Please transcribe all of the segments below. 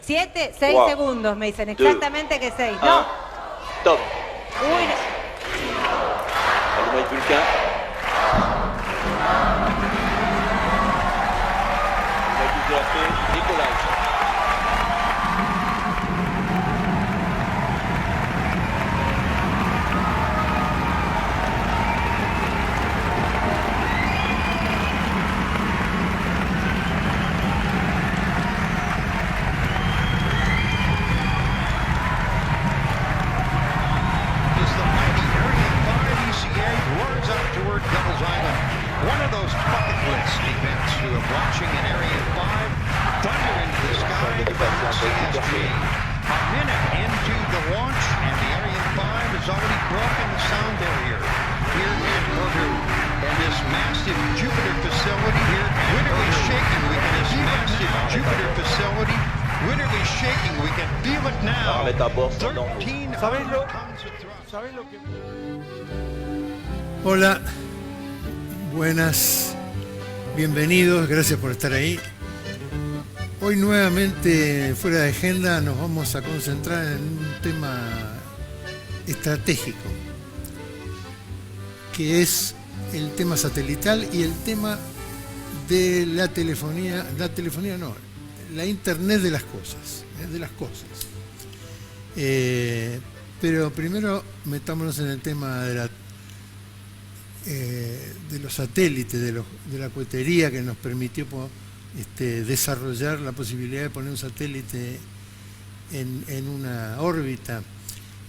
7, 6 3, segundos, me dicen 2, exactamente que 6. 1, No. top. Uy, no. Allumage Vulcain. Allumage de la paix, décollage. One of those bucket list events to have launching in Area 5, thunder into the sky, developed CSG. A minute into the launch, and the Area 5 has already broken the sound barrier here at Purdue. And this massive Jupiter facility here, literally shaking. We can this massive Jupiter facility, literally shaking. We can feel it now. 13 tons of thrust. Hola. Buenas, bienvenidos, gracias por estar ahí. Hoy nuevamente, fuera de agenda, nos vamos a concentrar en un tema estratégico, que es el tema satelital y el tema de la Internet de las cosas, pero primero metámonos en el tema de los satélites, de la cohetería que nos permitió desarrollar la posibilidad de poner un satélite en una órbita,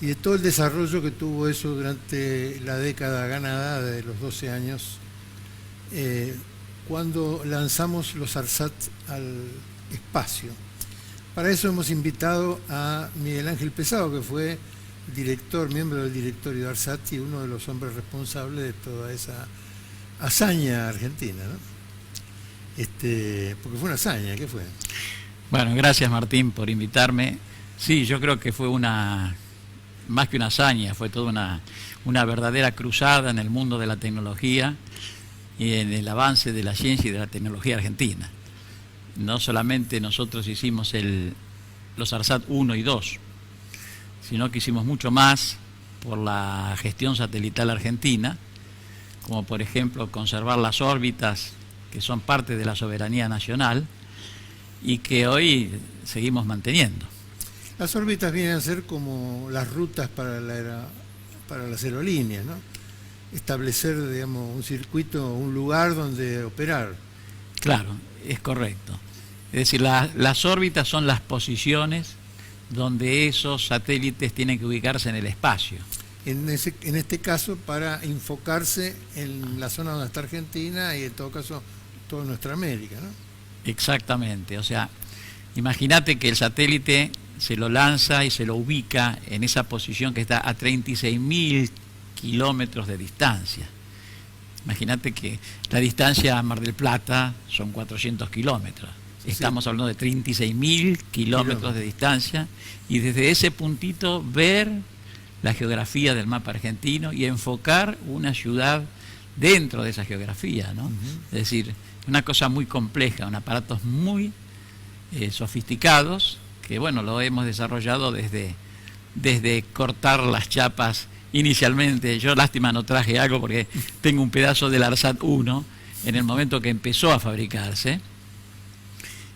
y de todo el desarrollo que tuvo eso durante la década ganada de los 12 años, cuando lanzamos los ARSAT al espacio. Para eso hemos invitado a Miguel Ángel Pesado, que fue miembro del directorio de ARSAT y uno de los hombres responsables de toda esa hazaña argentina, ¿no? Porque fue una hazaña, ¿qué fue? Bueno, gracias Martín por invitarme. Sí, yo creo que fue más que una hazaña, fue toda una verdadera cruzada en el mundo de la tecnología y en el avance de la ciencia y de la tecnología argentina. No solamente nosotros hicimos los ARSAT 1 y 2, sino que hicimos mucho más por la gestión satelital argentina, como por ejemplo conservar las órbitas que son parte de la soberanía nacional y que hoy seguimos manteniendo. Las órbitas vienen a ser como las rutas para las aerolíneas, ¿no? Establecer, digamos, un circuito, un lugar donde operar. Claro, es correcto. Es decir, las órbitas son las posiciones donde esos satélites tienen que ubicarse en el espacio. En este caso, para enfocarse en la zona donde está Argentina y en todo caso toda nuestra América, ¿no? Exactamente, o sea, imagínate que el satélite se lo lanza y se lo ubica en esa posición que está a 36.000 kilómetros de distancia. Imagínate que la distancia a Mar del Plata son 400 kilómetros. Estamos hablando de 36.000 kilómetros de distancia, y desde ese puntito ver la geografía del mapa argentino y enfocar una ciudad dentro de esa geografía, ¿no? Es decir, una cosa muy compleja, un aparatos muy sofisticados, que bueno, lo hemos desarrollado desde cortar las chapas inicialmente. Yo lástima no traje algo porque tengo un pedazo del ARSAT 1 en el momento que empezó a fabricarse.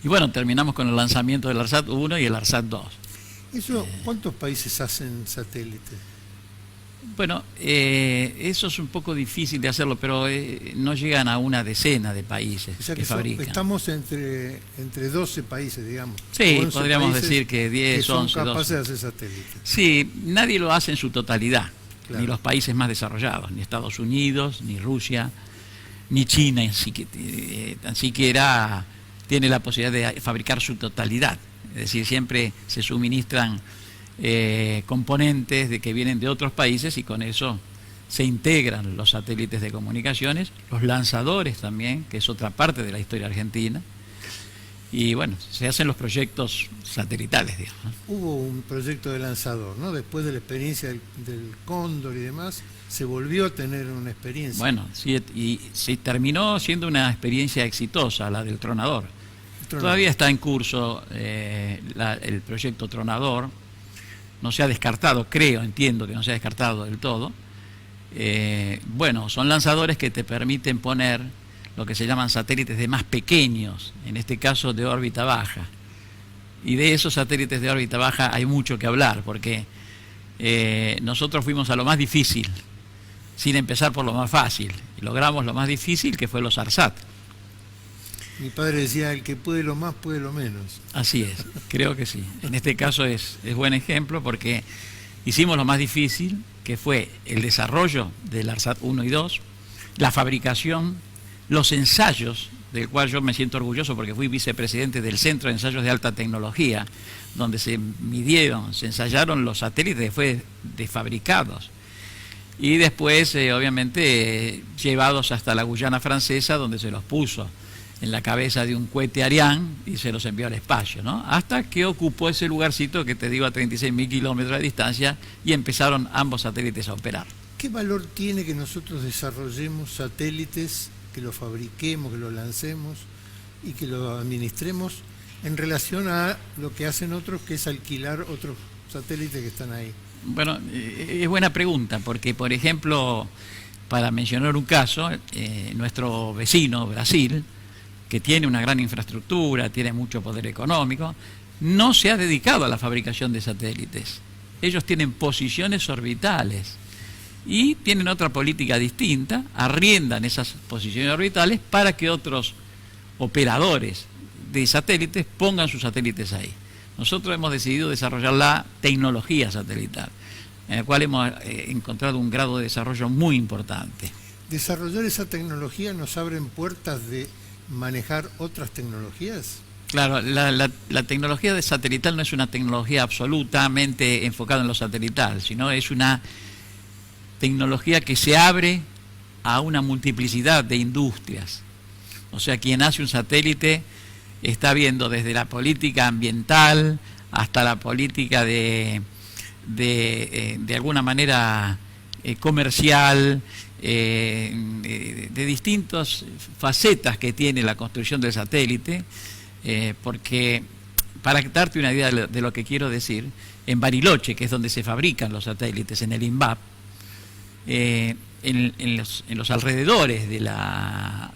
Y bueno, terminamos con el lanzamiento del ARSAT 1 y el ARSAT 2. ¿Cuántos países hacen satélites? Bueno, eso es un poco difícil de hacerlo, pero no llegan a una decena de países que fabrican. Estamos entre 12 países, digamos. Sí, podríamos decir que 10, 11, 12. Son capaces de hacer satélites. Sí, nadie lo hace en su totalidad, claro. Ni los países más desarrollados, ni Estados Unidos, ni Rusia, ni China, tan siquiera tiene la posibilidad de fabricar su totalidad. Es decir, siempre se suministran componentes que vienen de otros países, y con eso se integran los satélites de comunicaciones, los lanzadores también, que es otra parte de la historia argentina, y bueno, se hacen los proyectos satelitales, digamos, ¿no? Hubo un proyecto de lanzador, ¿no? Después de la experiencia del Cóndor y demás, se volvió a tener una experiencia. Bueno, sí, y se terminó siendo una experiencia exitosa, la del Tronador. Todavía está en curso el proyecto Tronador. No se ha descartado, entiendo que no se ha descartado del todo. Bueno, son lanzadores que te permiten poner lo que se llaman satélites de más pequeños, en este caso de órbita baja. Y de esos satélites de órbita baja hay mucho que hablar, porque nosotros fuimos a lo más difícil, sin empezar por lo más fácil. Y logramos lo más difícil, que fue los ARSAT. Mi padre decía, el que puede lo más, puede lo menos. Así es, creo que sí. En este caso es buen ejemplo, porque hicimos lo más difícil, que fue el desarrollo del ARSAT 1 y 2, la fabricación, los ensayos, del cual yo me siento orgulloso porque fui vicepresidente del Centro de Ensayos de Alta Tecnología, donde se midieron, se ensayaron los satélites después de fabricados. Y después, obviamente, llevados hasta la Guyana Francesa, donde se los puso en la cabeza de un cohete Ariane y se los envió al espacio, ¿no? Hasta que ocupó ese lugarcito que te digo a 36.000 kilómetros de distancia y empezaron ambos satélites a operar. ¿Qué valor tiene que nosotros desarrollemos satélites, que los fabriquemos, que los lancemos y que los administremos en relación a lo que hacen otros, que es alquilar otros satélites que están ahí? Bueno, es buena pregunta, porque por ejemplo, para mencionar un caso, nuestro vecino, Brasil, que tiene una gran infraestructura, tiene mucho poder económico, no se ha dedicado a la fabricación de satélites. Ellos tienen posiciones orbitales y tienen otra política distinta, arriendan esas posiciones orbitales para que otros operadores de satélites pongan sus satélites ahí. Nosotros hemos decidido desarrollar la tecnología satelital, en la cual hemos encontrado un grado de desarrollo muy importante. ¿Desarrollar esa tecnología nos abren puertas de manejar otras tecnologías? Claro, la tecnología de satelital no es una tecnología absolutamente enfocada en lo satelital, sino es una tecnología que se abre a una multiplicidad de industrias. O sea, quien hace un satélite está viendo desde la política ambiental hasta la política de alguna manera comercial, de distintas facetas que tiene la construcción del satélite, porque para darte una idea de lo que quiero decir, en Bariloche, que es donde se fabrican los satélites, en el INVAP, en los alrededores de la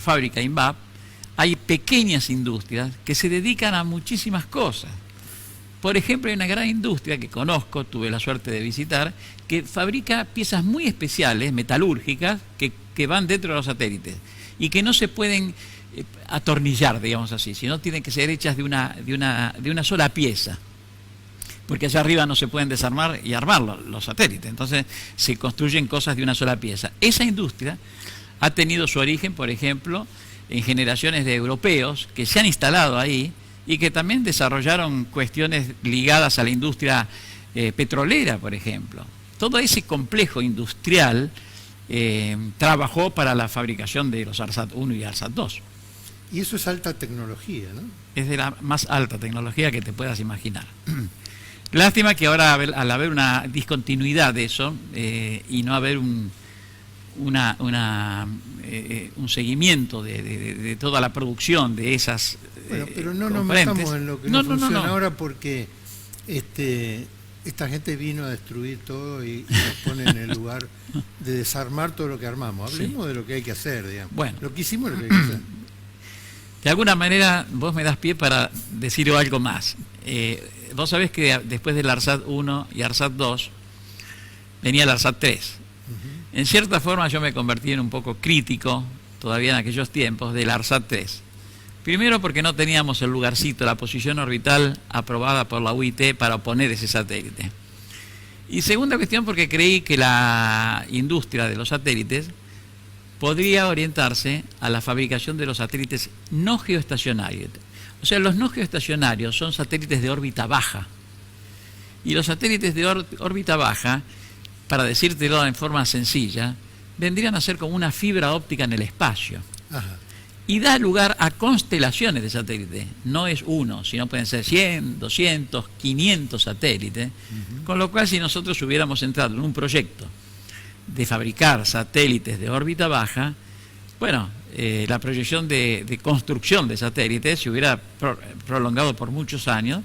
fábrica INVAP, hay pequeñas industrias que se dedican a muchísimas cosas. Por ejemplo, hay una gran industria que conozco, tuve la suerte de visitar, que fabrica piezas muy especiales, metalúrgicas, que van dentro de los satélites y que no se pueden atornillar, digamos así, sino tienen que ser hechas de una sola pieza, porque allá arriba no se pueden desarmar y armar los satélites, entonces se construyen cosas de una sola pieza. Esa industria ha tenido su origen, por ejemplo, en generaciones de europeos que se han instalado ahí y que también desarrollaron cuestiones ligadas a la industria petrolera, por ejemplo. Todo ese complejo industrial trabajó para la fabricación de los ARSAT 1 y ARSAT 2. Y eso es alta tecnología, ¿no? Es de la más alta tecnología que te puedas imaginar. Lástima que ahora, al haber una discontinuidad de eso y no haber un seguimiento de toda la producción de esas bueno, pero no nos componentes. metamos en lo que no funciona ahora, porque esta gente vino a destruir todo y nos pone en el lugar de desarmar todo lo que armamos. Hablemos de lo que hay que hacer, digamos. Bueno. Lo que hicimos es lo que hay que hacer. De alguna manera vos me das pie para decir algo más. Vos sabés que después del ARSAT 1 y ARSAT 2 venía el ARSAT 3. En cierta forma yo me convertí en un poco crítico, todavía en aquellos tiempos, del ARSAT 3. Primero porque no teníamos el lugarcito, la posición orbital aprobada por la UIT para poner ese satélite. Y segunda cuestión porque creí que la industria de los satélites podría orientarse a la fabricación de los satélites no geoestacionarios. O sea, los no geoestacionarios son satélites de órbita baja. Y los satélites de órbita baja, para decírtelo en forma sencilla, vendrían a ser como una fibra óptica en el espacio. Ajá. Y da lugar a constelaciones de satélites. No es uno, sino pueden ser 100, 200, 500 satélites. Con lo cual, si nosotros hubiéramos entrado en un proyecto de fabricar satélites de órbita baja, bueno, la proyección de construcción de satélites se hubiera prolongado por muchos años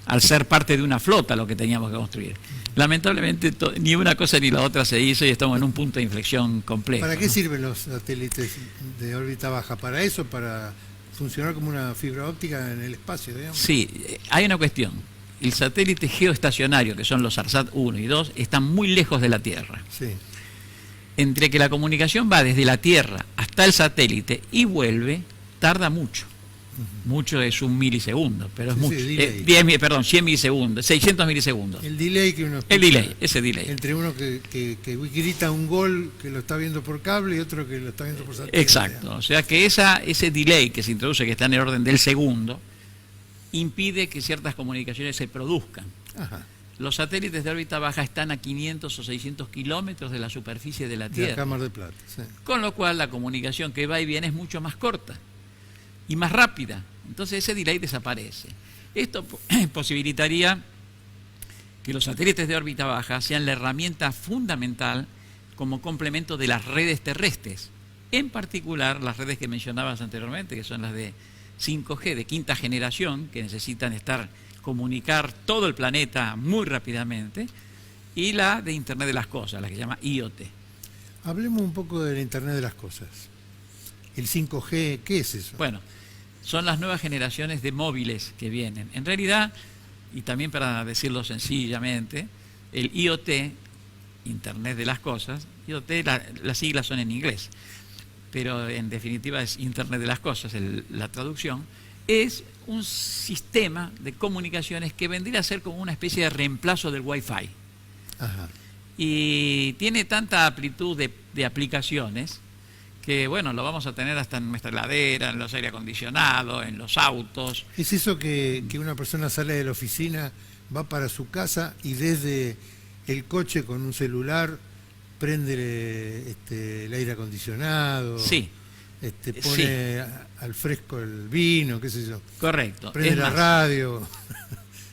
al ser parte de una flota lo que teníamos que construir. Lamentablemente ni una cosa ni la otra se hizo y estamos en un punto de inflexión complejo. ¿Para qué ¿no? sirven los satélites de órbita baja? ¿Para eso? ¿Para funcionar como una fibra óptica en el espacio, digamos? Sí, hay una cuestión. El satélite geoestacionario, que son los ARSAT 1 y 2, están muy lejos de la Tierra. Sí. Entre que la comunicación va desde la Tierra hasta el satélite y vuelve, tarda mucho. Mucho es 1 milisegundo, pero es Sí, mucho. sí, delay. 100 milisegundos, 600 milisegundos. El delay que uno El escucha delay, ese delay. entre uno que grita un gol que lo está viendo por cable y otro que lo está viendo por satélite. Exacto, o sea que ese delay que se introduce, que está en el orden del segundo, impide que ciertas comunicaciones se produzcan. Ajá. Los satélites de órbita baja están a 500 o 600 kilómetros de la superficie de la De Tierra, acá Mar del Plata. Sí. con lo cual la comunicación que va y viene es mucho más corta y más rápida. Entonces ese delay desaparece. Esto posibilitaría que los satélites de órbita baja sean la herramienta fundamental como complemento de las redes terrestres, en particular las redes que mencionabas anteriormente, que son las de 5G de quinta generación, que necesitan comunicar todo el planeta muy rápidamente, y la de Internet de las Cosas, la que se llama IoT. Hablemos un poco del Internet de las Cosas. El 5G, ¿qué es eso? Bueno, son las nuevas generaciones de móviles que vienen. En realidad, y también para decirlo sencillamente, el IoT, Internet de las Cosas, IoT, las siglas son en inglés, pero en definitiva es Internet de las Cosas, la traducción, es un sistema de comunicaciones que vendría a ser como una especie de reemplazo del Wi-Fi. Ajá. Y tiene tanta amplitud de aplicaciones que, bueno, lo vamos a tener hasta en nuestra heladera, en los aire acondicionados, en los autos. ¿Es eso que una persona sale de la oficina, va para su casa y desde el coche con un celular prende el aire acondicionado? Sí. Pone al fresco el vino, qué sé yo. Correcto. Prende Es la más, radio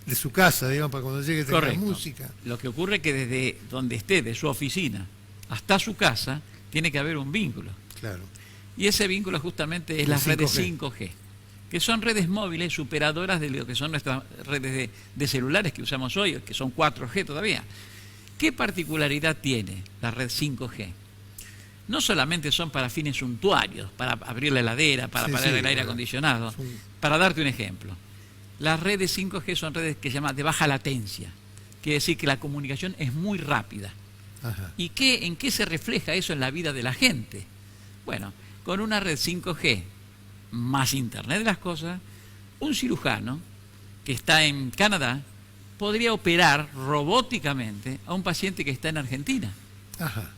de su casa, digamos, para cuando llegue tenga correcto. música. Lo que ocurre es que desde donde esté, de su oficina hasta su casa, tiene que haber un vínculo. Claro. Y ese vínculo justamente es El las redes 5G. 5G, que son redes móviles superadoras de lo que son nuestras redes de celulares que usamos hoy, que son 4G todavía. ¿Qué particularidad tiene la red 5G? No solamente son para fines suntuarios, para abrir la heladera, para Sí, parar sí, el aire claro. acondicionado. Son- Para darte un ejemplo, las redes 5G son redes que se llaman de baja latencia. Quiere decir que la comunicación es muy rápida. Ajá. ¿Y en qué se refleja eso en la vida de la gente? Bueno, con una red 5G más Internet de las Cosas, un cirujano que está en Canadá podría operar robóticamente a un paciente que está en Argentina. Ajá.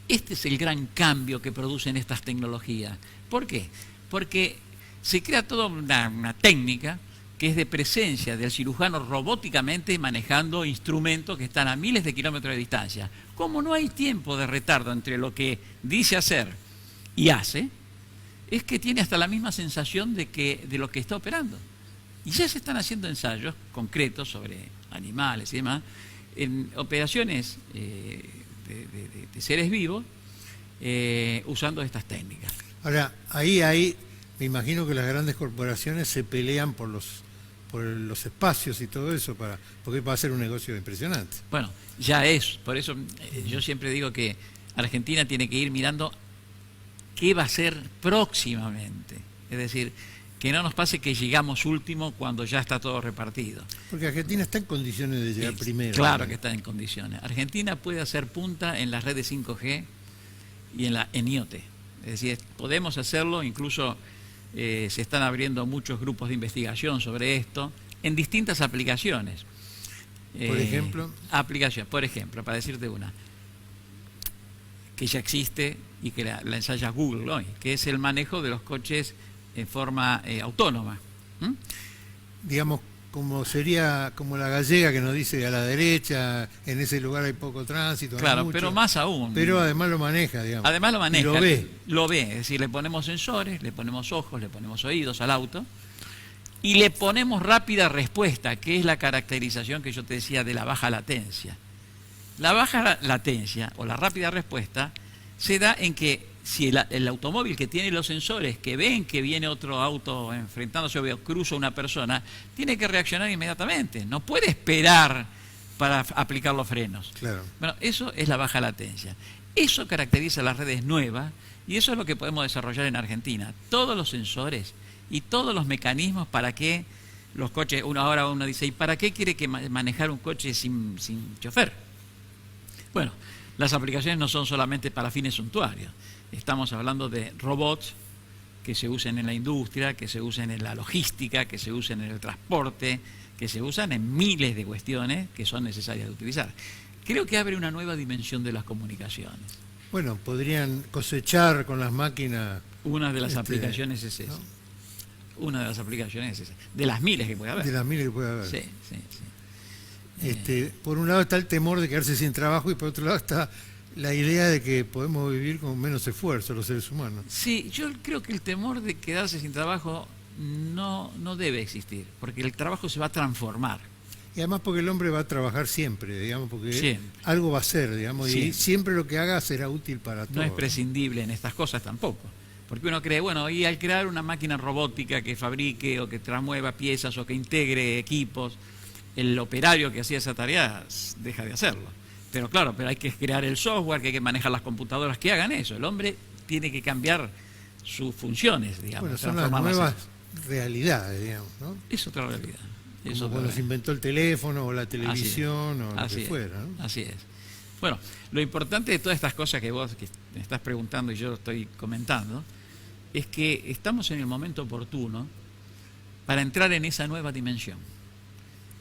Este es el gran cambio que producen estas tecnologías. ¿Por qué? Porque se crea toda una técnica que es de presencia del cirujano robóticamente manejando instrumentos que están a miles de kilómetros de distancia. Como no hay tiempo de retardo entre lo que dice hacer y hace, es que tiene hasta la misma sensación de lo que está operando. Y ya se están haciendo ensayos concretos sobre animales y demás, en operaciones de seres vivos, usando estas técnicas. Ahora, me imagino que las grandes corporaciones se pelean por los espacios y todo eso, porque va a ser un negocio impresionante. Bueno, ya es, por eso yo siempre digo que Argentina tiene que ir mirando qué va a ser próximamente. Es decir, que no nos pase que llegamos último cuando ya está todo repartido. Porque Argentina está en condiciones de llegar primero. Claro ¿no? que está en condiciones. Argentina puede hacer punta en las redes 5G y en IoT. Es decir, podemos hacerlo, incluso se están abriendo muchos grupos de investigación sobre esto, en distintas aplicaciones. Por ejemplo. Aplicaciones, por ejemplo, para decirte una, que ya existe y que la ensaya Google hoy, que es el manejo de los coches en forma autónoma. Digamos, sería como la gallega que nos dice a la derecha, en ese lugar hay poco tránsito. Claro, mucho, pero más aún. pero además lo maneja, digamos. Además lo maneja. Y lo ve. Lo ve, es decir, le ponemos sensores, le ponemos ojos, le ponemos oídos al auto y le ponemos rápida respuesta, que es la caracterización que yo te decía de la baja latencia. La baja latencia o la rápida respuesta se da en que si el automóvil que tiene los sensores, que ven que viene otro auto enfrentándose o cruza una persona, tiene que reaccionar inmediatamente. No puede esperar para aplicar los frenos. Claro. Bueno, eso es la baja latencia. Eso caracteriza las redes nuevas y eso es lo que podemos desarrollar en Argentina. Todos los sensores y todos los mecanismos para que los coches, ahora uno dice, ¿y para qué quiere que manejar un coche sin chofer? Bueno, las aplicaciones no son solamente para fines suntuarios. Estamos hablando de robots que se usan en la industria, que se usan en la logística, que se usan en el transporte, que se usan en miles de cuestiones que son necesarias de utilizar. Creo que abre una nueva dimensión de las comunicaciones. Bueno, podrían cosechar con las máquinas. Una de las aplicaciones es esa. ¿no? Una de las aplicaciones es esa. De las miles que puede haber. De las miles que puede haber. Sí, sí, sí. Por un lado está el temor de quedarse sin trabajo y por otro lado está la idea de que podemos vivir con menos esfuerzo los seres humanos. Sí, yo creo que el temor de quedarse sin trabajo no debe existir, porque el trabajo se va a transformar. Y además porque el hombre va a trabajar siempre, digamos, porque Siempre. algo va a ser, digamos, y siempre lo que haga será útil para todos. No es prescindible en estas cosas tampoco. Porque uno cree, bueno, y al crear una máquina robótica que fabrique o que tramueva piezas o que integre equipos, el operario que hacía esa tarea deja de hacerlo. Pero claro, pero hay que crear el software, que hay que manejar las computadoras que hagan eso. El hombre tiene que cambiar sus funciones, digamos. Bueno, son las nuevas realidades, digamos, ¿no? Es otra realidad. Como cuando se inventó el teléfono o la televisión o lo que fuera, ¿no? Así es. Bueno, lo importante de todas estas cosas que vos que me estás preguntando y yo estoy comentando, es que estamos en el momento oportuno para entrar en esa nueva dimensión.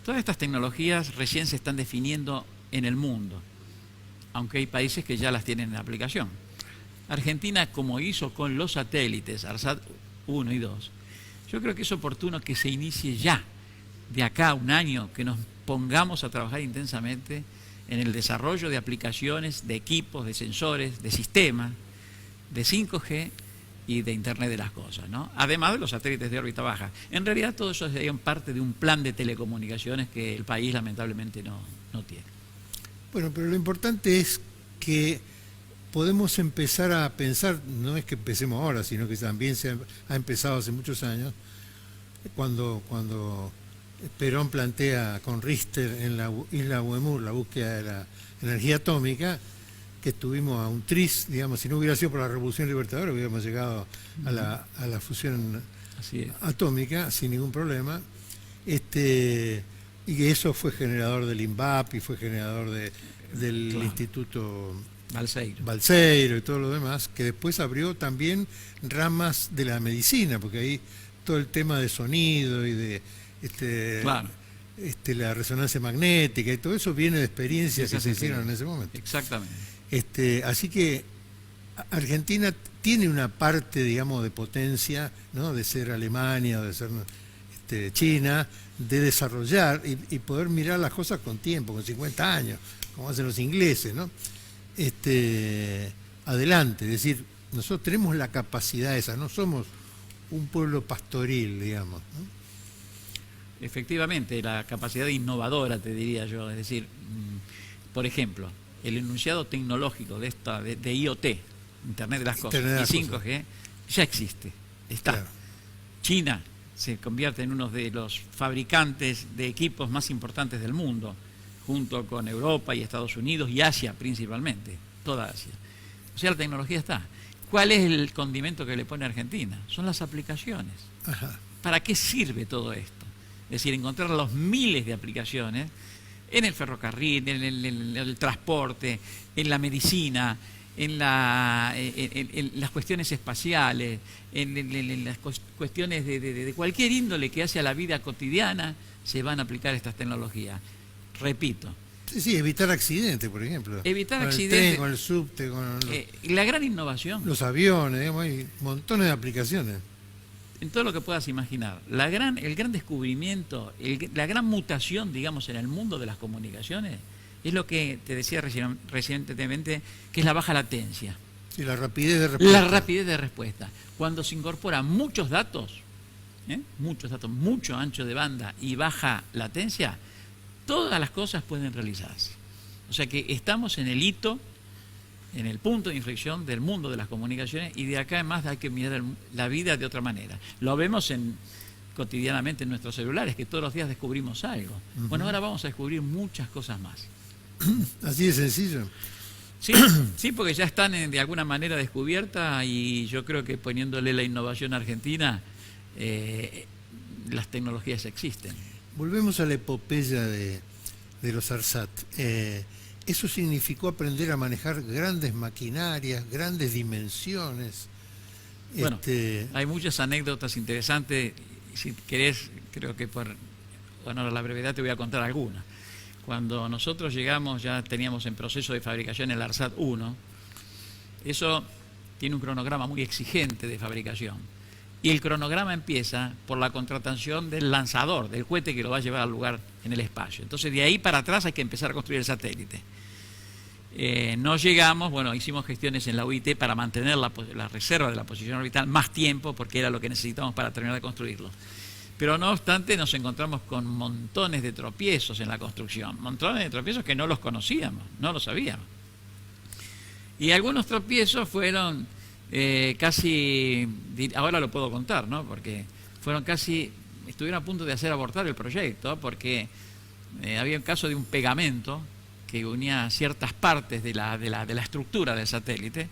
Todas estas tecnologías recién se están definiendo en el mundo, aunque hay países que ya las tienen en aplicación. Argentina, como hizo con los satélites, ARSAT 1 y 2, yo creo que es oportuno que se inicie ya, de acá a un año, que nos pongamos a trabajar intensamente en el desarrollo de aplicaciones, de equipos, de sensores, de sistemas, de 5G y de Internet de las cosas, ¿no? Además de los satélites de órbita baja. En realidad todo eso sería parte de un plan de telecomunicaciones que el país lamentablemente no tiene. Bueno, pero lo importante es que podemos empezar a pensar, no es que empecemos ahora, sino que también se ha empezado hace muchos años, cuando Perón plantea con Richter en la isla Huemul la búsqueda de la energía atómica, que estuvimos a un tris, digamos, si no hubiera sido por la Revolución Libertadora hubiéramos llegado a la fusión atómica sin ningún problema, y que eso fue generador del INVAP y fue generador del Instituto Balseiro y todo lo demás, que después abrió también ramas de la medicina, porque ahí todo el tema de sonido y de la resonancia magnética y todo eso viene de experiencias que se hicieron en ese momento. Exactamente. Así que Argentina tiene una parte, digamos, de potencia, ¿no? De ser Alemania o de ser China, de desarrollar y poder mirar las cosas con tiempo, con 50 años, como hacen los ingleses, ¿no? Adelante, es decir, nosotros tenemos la capacidad esa, no somos un pueblo pastoril, digamos, ¿no? Efectivamente, la capacidad innovadora, te diría yo, es decir, por ejemplo, el enunciado tecnológico de IoT, Internet de las Cosas, y 5G, ya existe, está. Claro. China se convierte en uno de los fabricantes de equipos más importantes del mundo, junto con Europa y Estados Unidos y Asia principalmente, toda Asia. O sea, la tecnología está. ¿Cuál es el condimento que le pone Argentina? Son las aplicaciones. Ajá. ¿Para qué sirve todo esto? Es decir, encontrar los miles de aplicaciones en el ferrocarril, en el transporte, en la medicina, en las cuestiones espaciales, en las cuestiones de cualquier índole que hace a la vida cotidiana, se van a aplicar estas tecnologías. Repito. Sí, evitar accidentes, por ejemplo. Evitar con accidentes. El tren, con el subte, con la gran innovación. Los aviones, digamos, hay montones de aplicaciones. En todo lo que puedas imaginar. El gran descubrimiento, la gran mutación, digamos, en el mundo de las comunicaciones, es lo que te decía recientemente, que es la baja latencia. Sí, la rapidez de respuesta. La rapidez de respuesta. Cuando se incorporan muchos datos, mucho ancho de banda y baja latencia, todas las cosas pueden realizarse. O sea que estamos en el hito en el punto de inflexión del mundo de las comunicaciones, y de acá además hay que mirar la vida de otra manera. Lo vemos cotidianamente en nuestros celulares, que todos los días descubrimos algo. Bueno, ahora vamos a descubrir muchas cosas más. Así de sencillo. Sí, sí, porque ya están de alguna manera descubiertas, y yo creo que poniéndole la innovación argentina, las tecnologías existen. Volvemos a la epopeya de los ARSAT. Eso significó aprender a manejar grandes maquinarias, grandes dimensiones. Bueno, hay muchas anécdotas interesantes. Si querés, creo que por honor a la brevedad te voy a contar algunas. Cuando nosotros llegamos, ya teníamos en proceso de fabricación el ARSAT 1. Eso tiene un cronograma muy exigente de fabricación. Y el cronograma empieza por la contratación del lanzador, del cohete que lo va a llevar al lugar en el espacio. Entonces, de ahí para atrás hay que empezar a construir el satélite. No llegamos, bueno, hicimos gestiones en la UIT para mantener la reserva de la posición orbital más tiempo, porque era lo que necesitábamos para terminar de construirlo. Pero no obstante, nos encontramos con montones de tropiezos en la construcción, montones de tropiezos que no los conocíamos, no lo sabíamos. Y algunos tropiezos fueron casi, ahora lo puedo contar, ¿no? Porque fueron casi, estuvieron a punto de hacer abortar el proyecto, porque había un caso de un pegamento que unía ciertas partes de la estructura del satélite,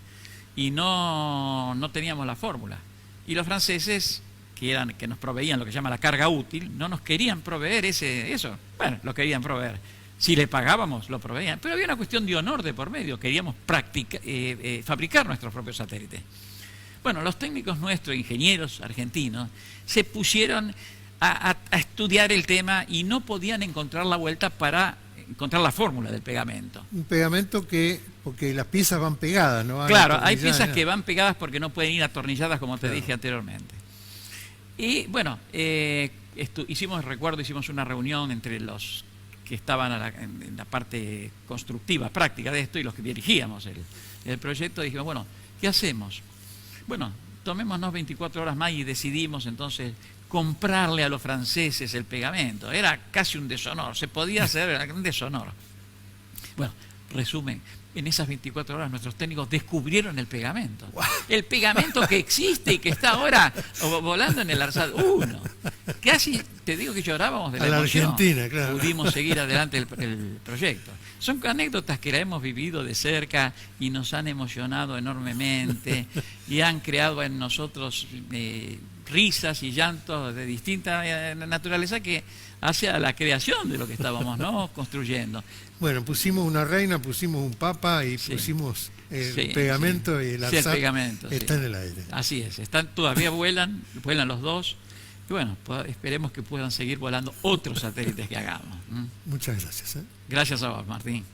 y no teníamos la fórmula. Y los franceses, que nos proveían lo que se llama la carga útil, no nos querían proveer eso. Bueno, lo querían proveer. Si le pagábamos, lo proveían. Pero había una cuestión de honor de por medio. Queríamos fabricar nuestros propios satélites. Bueno, los técnicos nuestros, ingenieros argentinos, se pusieron a estudiar el tema y no podían encontrar la vuelta para encontrar la fórmula del pegamento. Un pegamento porque las piezas van pegadas, ¿no? Claro, hay piezas que van pegadas porque no pueden ir atornilladas, como te dije anteriormente. Y bueno, hicimos una reunión entre los que estaban en la parte constructiva, práctica de esto, y los que dirigíamos el proyecto. Dijimos, bueno, ¿qué hacemos? Bueno, tomémonos 24 horas más y decidimos entonces comprarle a los franceses el pegamento. Era casi un deshonor, se podía hacer, era un deshonor. Bueno, resumen, en esas 24 horas nuestros técnicos descubrieron el pegamento. El pegamento que existe y que está ahora volando en el ARSAT 1. Casi, te digo que llorábamos de la emoción. Argentina, claro. Pudimos seguir adelante el proyecto. Son anécdotas que la hemos vivido de cerca y nos han emocionado enormemente y han creado en nosotros risas y llantos de distinta naturaleza que hacia la creación de lo que estábamos, ¿no?, construyendo. Bueno, pusimos una reina, pusimos un papa y pusimos el pegamento y el ARSAT el pegamento, está en el aire. Así es, todavía vuelan los dos, y bueno, esperemos que puedan seguir volando otros satélites que hagamos. Muchas gracias. Gracias a vos, Martín.